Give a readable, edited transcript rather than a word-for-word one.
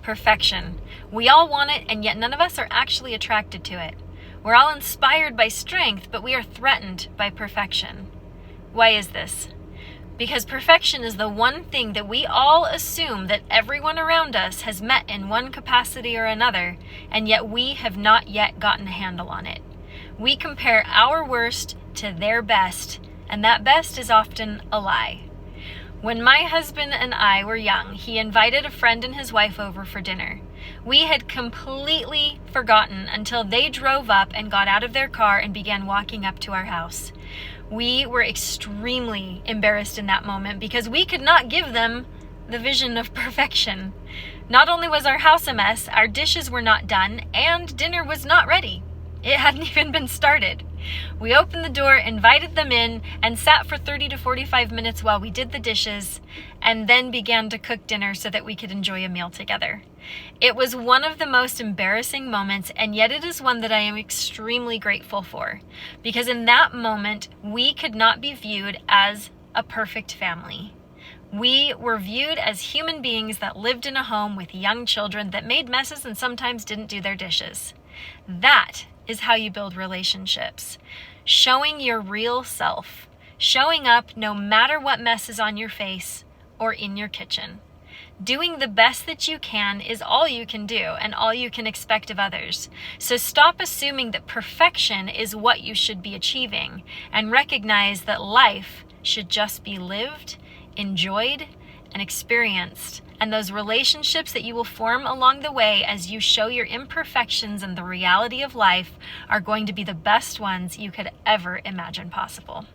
Perfection. We all want it, and yet none of us are actually attracted to it. We're all inspired by strength, but we are threatened by perfection. Why is this? Because perfection is the one thing that we all assume that everyone around us has met in one capacity or another, and yet we have not yet gotten a handle on it. We compare our worst to their best, and that best is often a lie. When my husband and I were young, he invited a friend and his wife over for dinner. We had completely forgotten until they drove up and got out of their car and began walking up to our house. We were extremely embarrassed in that moment because we could not give them the vision of perfection. Not only was our house a mess, our dishes were not done, and dinner was not ready. It hadn't even been started. We opened the door, invited them in, and sat for 30 to 45 minutes while we did the dishes, and then began to cook dinner so that we could enjoy a meal together. It was one of the most embarrassing moments, and yet it is one that I am extremely grateful for, because in that moment, we could not be viewed as a perfect family. We were viewed as human beings that lived in a home with young children that made messes and sometimes didn't do their dishes. That is how you build relationships. Showing your real self. Showing up no matter what mess is on your face or in your kitchen. Doing the best that you can is all you can do and all you can expect of others. So stop assuming that perfection is what you should be achieving, and recognize that life should just be lived, enjoyed, and experienced. And those relationships that you will form along the way as you show your imperfections and the reality of life are going to be the best ones you could ever imagine possible.